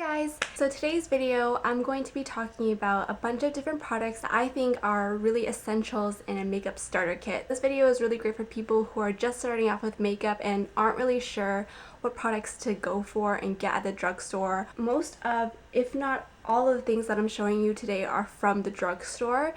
Guys, so today's video I'm going to be talking about a bunch of different products that I think are really essentials in a makeup starter kit. This video is really great for people who are just starting off with makeup and aren't really sure what products to go for and get at the drugstore. Most of, if not all of the things that I'm showing you today are from the drugstore.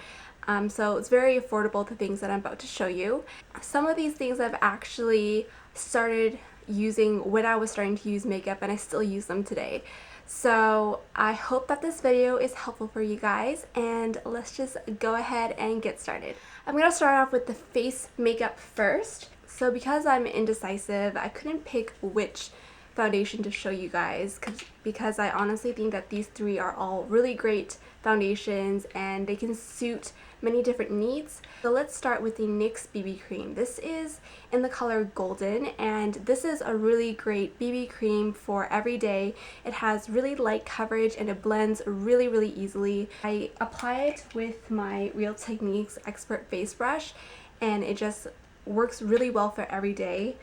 So it's very affordable, the things that I'm about to show you. Some of these things I've actually started using when I was starting to use makeup and I still use them today. So I hope that this video is helpful for you guys, and let's just go ahead and get started. I'm going to start off with the face makeup first. So because I'm indecisive, I couldn't pick which foundation to show you guys because I honestly think that these three are all really great foundations and they can suit many different needs. So let's start with the NYX BB cream. This is in the color Golden, and this is a really great BB cream for every day. It has really light coverage and it blends really easily. I apply it with my Real Techniques Expert Face Brush and it just works really well for every day.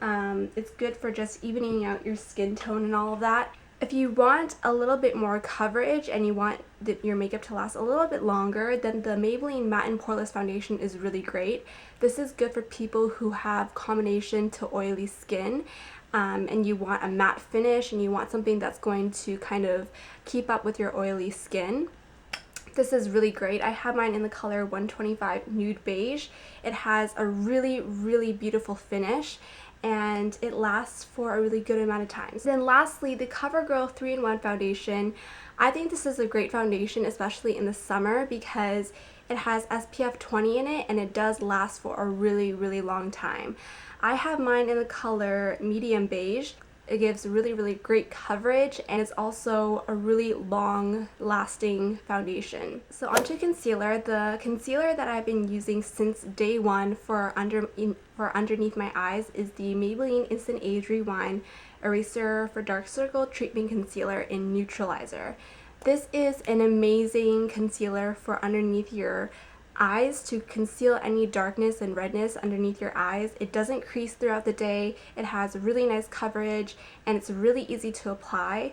It's good for just evening out your skin tone and all of that. If you want a little bit more coverage and you want your makeup to last a little bit longer, then the Maybelline Matte and Poreless Foundation is really great. This is good for people who have combination to oily skin and you want a matte finish and you want something that's going to kind of keep up with your oily skin. This is really great. I have mine in the color 125 Nude Beige. It has a really beautiful finish and it lasts for a really good amount of time. Then lastly, the Covergirl 3-in-1 foundation. I think this is a great foundation, especially in the summer, because it has SPF 20 in it and it does last for a really long time. I have mine in the color medium beige. It gives really great coverage and it's also a really long lasting foundation. So onto concealer. The concealer that I've been using since day one for underneath my eyes is the Maybelline Instant Age Rewind Eraser for Dark Circle Treatment Concealer in Neutralizer. This is an amazing concealer for underneath your eyes to conceal any darkness and redness underneath your eyes. It doesn't crease throughout the day. It has really nice coverage and it's really easy to apply.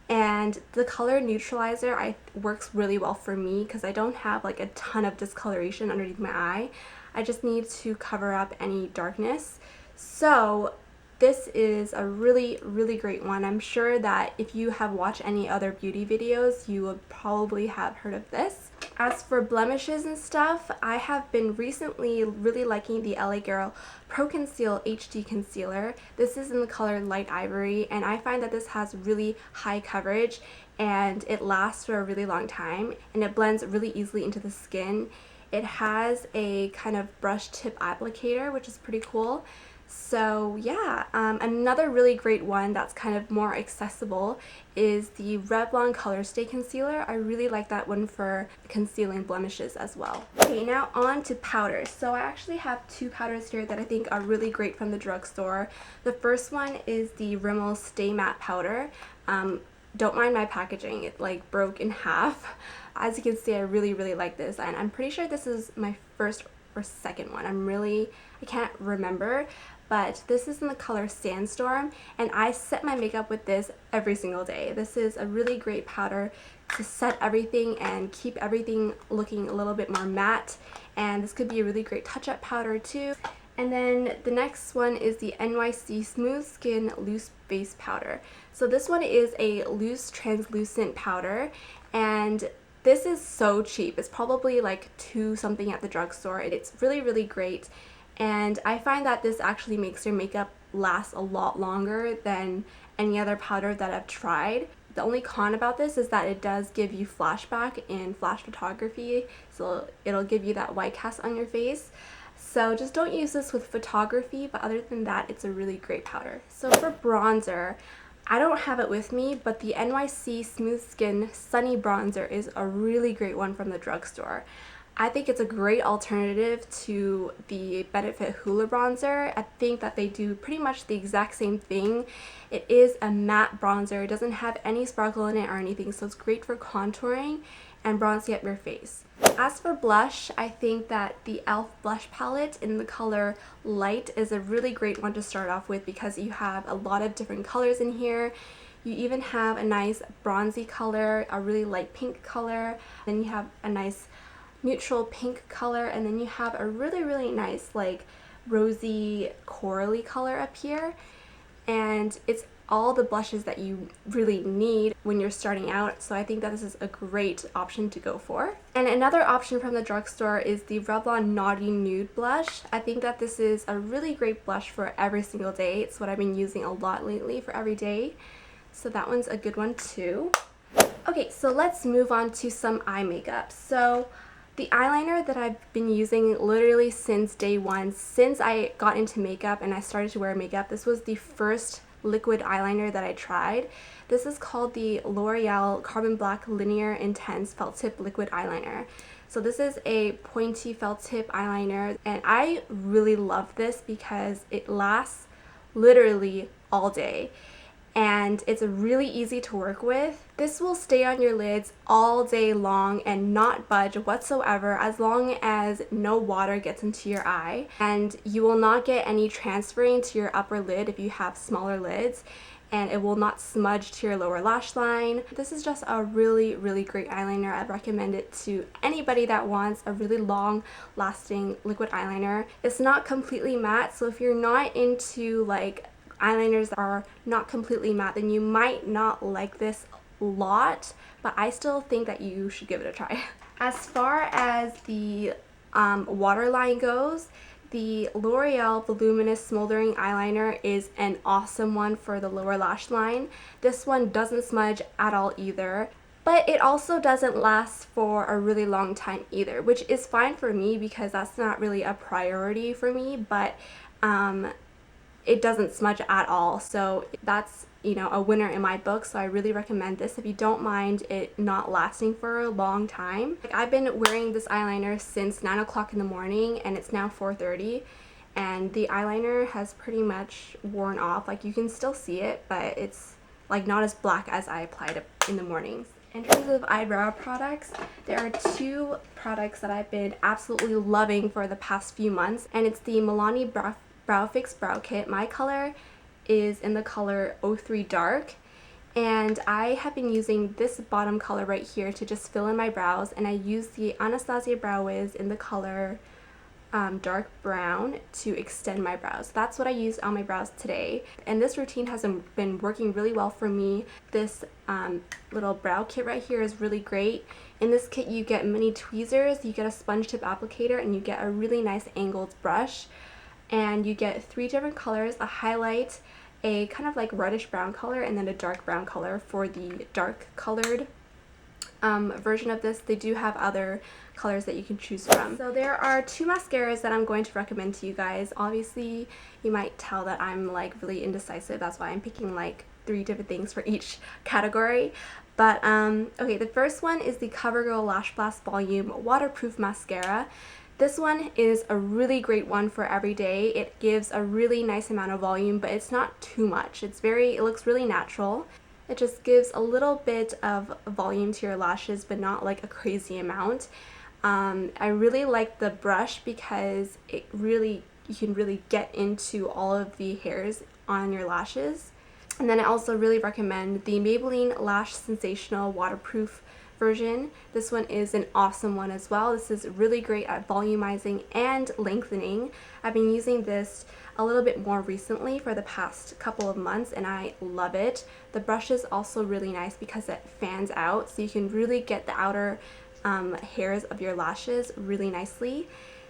And the color neutralizer works really well for me because I don't have like a ton of discoloration underneath my eye. I just need to cover up any darkness. So this is a really great one. I'm sure that if you have watched any other beauty videos, you would probably have heard of this. As for blemishes and stuff, I have been recently really liking the LA Girl Pro Conceal HD Concealer. This is in the color Light Ivory, and I find that this has really high coverage and it lasts for a really long time and it blends really easily into the skin. It has a kind of brush tip applicator, which is pretty cool. So yeah, another really great one that's kind of more accessible is the Revlon Colorstay Concealer. I really like that one for concealing blemishes as well. Okay, now on to powders. So I actually have two powders here that I think are really great from the drugstore. The first one is the Rimmel Stay Matte Powder. Don't mind my packaging, it like broke in half. As you can see, I really like this, and I'm pretty sure this is my first or second one. I can't remember, but this is in the color Sandstorm, and I set my makeup with this every single day. This is a really great powder to set everything and keep everything looking a little bit more matte, and this could be a really great touch-up powder too. And then the next one is the NYX Smooth Skin Loose Base Powder. So this one is a loose translucent powder, and this is so cheap. It's probably like $2 something at the drugstore. It's really great, and I find that this actually makes your makeup last a lot longer than any other powder that I've tried. The only con about this is that it does give you flashback in flash photography, so it'll give you that white cast on your face. So just don't use this with photography, but other than that, it's a really great powder. So for bronzer, I don't have it with me, but the NYX Smooth Skin Sunny Bronzer is a really great one from the drugstore. I think it's a great alternative to the Benefit Hoola Bronzer. I think that they do pretty much the exact same thing. It is a matte bronzer. It doesn't have any sparkle in it or anything, so it's great for contouring and bronzing up your face. As for blush, I think that the e.l.f. blush palette in the color Light is a really great one to start off with because you have a lot of different colors in here. You even have a nice bronzy color, a really light pink color, then you have a nice neutral pink color, and then you have a really nice like rosy corally color up here. And it's all the blushes that you really need when you're starting out, so I think that this is a great option to go for. And another option from the drugstore is the Revlon Naughty Nude blush. I think that this is a really great blush for every single day. It's what I've been using a lot lately for every day, so that one's a good one too. Okay, so let's move on to some eye makeup. So the eyeliner that I've been using literally since day one, since I got into makeup and I started to wear makeup, this was the first liquid eyeliner that I tried. This is called the L'Oreal Carbon Black Lineur Intense Felt Tip Liquid Eyeliner. So this is a pointy felt tip eyeliner, and I really love this because it lasts literally all day. And it's really easy to work with. This will stay on your lids all day long and not budge whatsoever, as long as no water gets into your eye. And you will not get any transferring to your upper lid if you have smaller lids, and it will not smudge to your lower lash line. This is just a really great eyeliner. I'd recommend it to anybody that wants a really long lasting liquid eyeliner. It's not completely matte, so if you're not into like eyeliners that are not completely matte, then you might not like this a lot, but I still think that you should give it a try. As far as the waterline goes, the L'Oreal Voluminous Smoldering Eyeliner is an awesome one for the lower lash line. This one doesn't smudge at all either, but it also doesn't last for a really long time either, which is fine for me because that's not really a priority for me, but it doesn't smudge at all, so that's, you know, a winner in my book. So I really recommend this if you don't mind it not lasting for a long time. Like, I've been wearing this eyeliner since 9 o'clock in the morning and it's now 4:30, and the eyeliner has pretty much worn off. Like, you can still see it, but it's like not as black as I applied it in the mornings. In terms of eyebrow products, there are two products that I've been absolutely loving for the past few months, and it's the Milani Brow Fix Brow Kit. My color is in the color 03 Dark, and I have been using this bottom color right here to just fill in my brows, and I use the Anastasia Brow Wiz in the color dark brown to extend my brows. That's what I used on my brows today, and this routine has been working really well for me. This little brow kit right here is really great. In this kit you get mini tweezers, you get a sponge tip applicator, and you get a really nice angled brush. And you get 3 different colors: a highlight, a kind of like reddish brown color, and then a dark brown color for the dark colored version of this. They do have other colors that you can choose from. So there are 2 mascaras that I'm going to recommend to you guys. Obviously you might tell that I'm like really indecisive, that's why I'm picking like 3 different things for each category. But okay, the first one is the Covergirl Lash Blast Volume Waterproof Mascara. This one is a really great one for every day. It gives a really nice amount of volume, but it's not too much. It looks really natural. It just gives a little bit of volume to your lashes, but not like a crazy amount. I really like the brush because you can really get into all of the hairs on your lashes. And then I also really recommend the Maybelline Lash Sensational Waterproof version. This one is an awesome one as well. This is really great at volumizing and lengthening. I've been using this a little bit more recently for the past couple of months, and I love it. The brush is also really nice because it fans out, so you can really get the outer hairs of your lashes really nicely.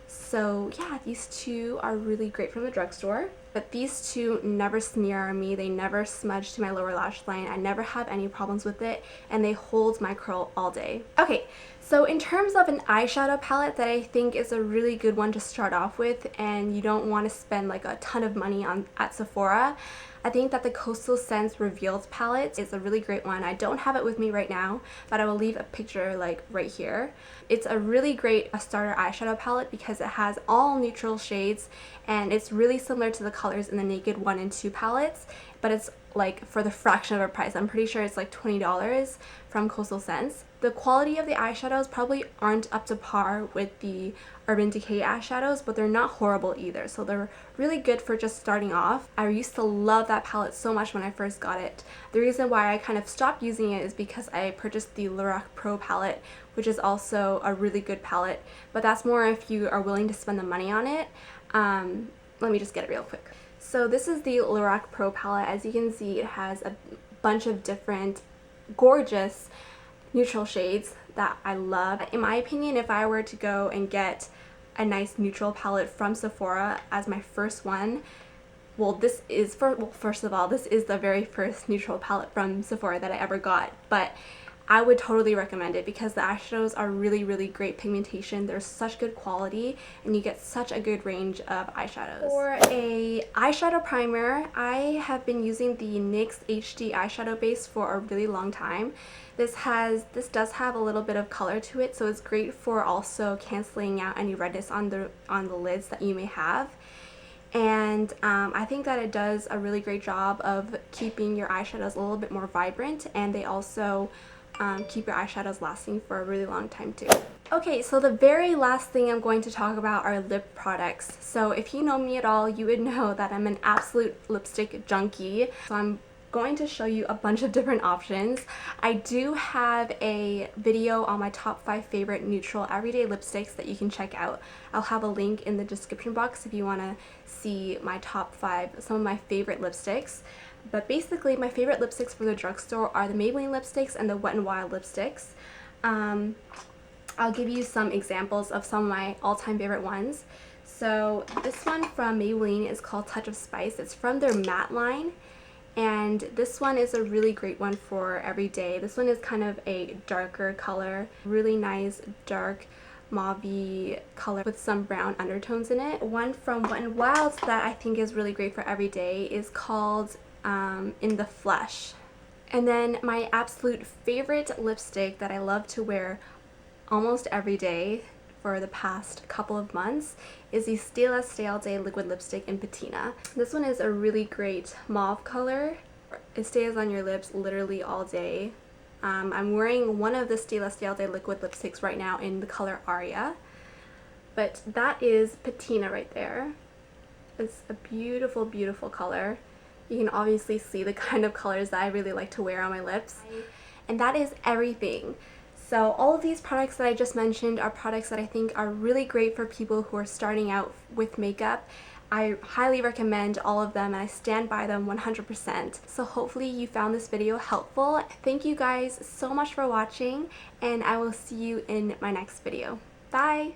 So yeah, these 2 are really great from the drugstore. But these 2 never smear on me, they never smudge to my lower lash line, I never have any problems with it, and they hold my curl all day. Okay, so in terms of an eyeshadow palette that I think is a really good one to start off with, and you don't want to spend like a ton of money at Sephora, I think that the Coastal Scents Revealed palette is a really great one. I don't have it with me right now, but I will leave a picture like right here. It's a really great starter eyeshadow palette because it has all neutral shades, and it's really similar to the colors in the Naked 1 and 2 palettes, but it's like for the fraction of a price. I'm pretty sure it's like $20 from Coastal Scents. The quality of the eyeshadows probably aren't up to par with the Urban Decay eyeshadows, but they're not horrible either, so they're really good for just starting off. I used to love that palette so much when I first got it. The reason why I kind of stopped using it is because I purchased the Lorac Pro palette, which is also a really good palette, but that's more if you are willing to spend the money on it. Let me just get it real quick. So this is the Lorac Pro palette. As you can see, it has a bunch of different gorgeous neutral shades that I love. In my opinion, if I were to go and get a nice neutral palette from Sephora as my first one, well, this is first of all, this is the very first neutral palette from Sephora that I ever got, but I would totally recommend it because the eyeshadows are really, really great pigmentation. They're such good quality and you get such a good range of eyeshadows. For a eyeshadow primer, I have been using the NYX HD eyeshadow base for a really long time. This does have a little bit of color to it, so it's great for also canceling out any redness on the lids that you may have. And I think that it does a really great job of keeping your eyeshadows a little bit more vibrant, and they also keep your eyeshadows lasting for a really long time too. Okay, so the very last thing I'm going to talk about are lip products. So if you know me at all, you would know that I'm an absolute lipstick junkie. So I'm going to show you a bunch of different options. I do have a video on my top 5 favorite neutral everyday lipsticks that you can check out. I'll have a link in the description box if you want to see my top 5, some of my favorite lipsticks. But basically, my favorite lipsticks for the drugstore are the Maybelline lipsticks and the Wet n Wild lipsticks. I'll give you some examples of some of my all-time favorite ones. So this one from Maybelline is called Touch of Spice. It's from their matte line, and this one is a really great one for every day. This one is kind of a darker color, really nice dark mauve-y color with some brown undertones in it. One from Wet n Wild that I think is really great for every day is called In the Flesh. And then my absolute favorite lipstick that I love to wear almost every day for the past couple of months is the Stila Stay All Day liquid lipstick in Patina. This one is a really great mauve color. It stays on your lips literally all day. I'm wearing one of the Stila Stay All Day liquid lipsticks right now in the color Aria, but that is Patina right there. It's a beautiful, beautiful color. You can obviously see the kind of colors that I really like to wear on my lips. And that is everything. So all of these products that I just mentioned are products that I think are really great for people who are starting out with makeup. I highly recommend all of them and I stand by them 100%. So hopefully you found this video helpful. Thank you guys so much for watching, and I will see you in my next video. Bye!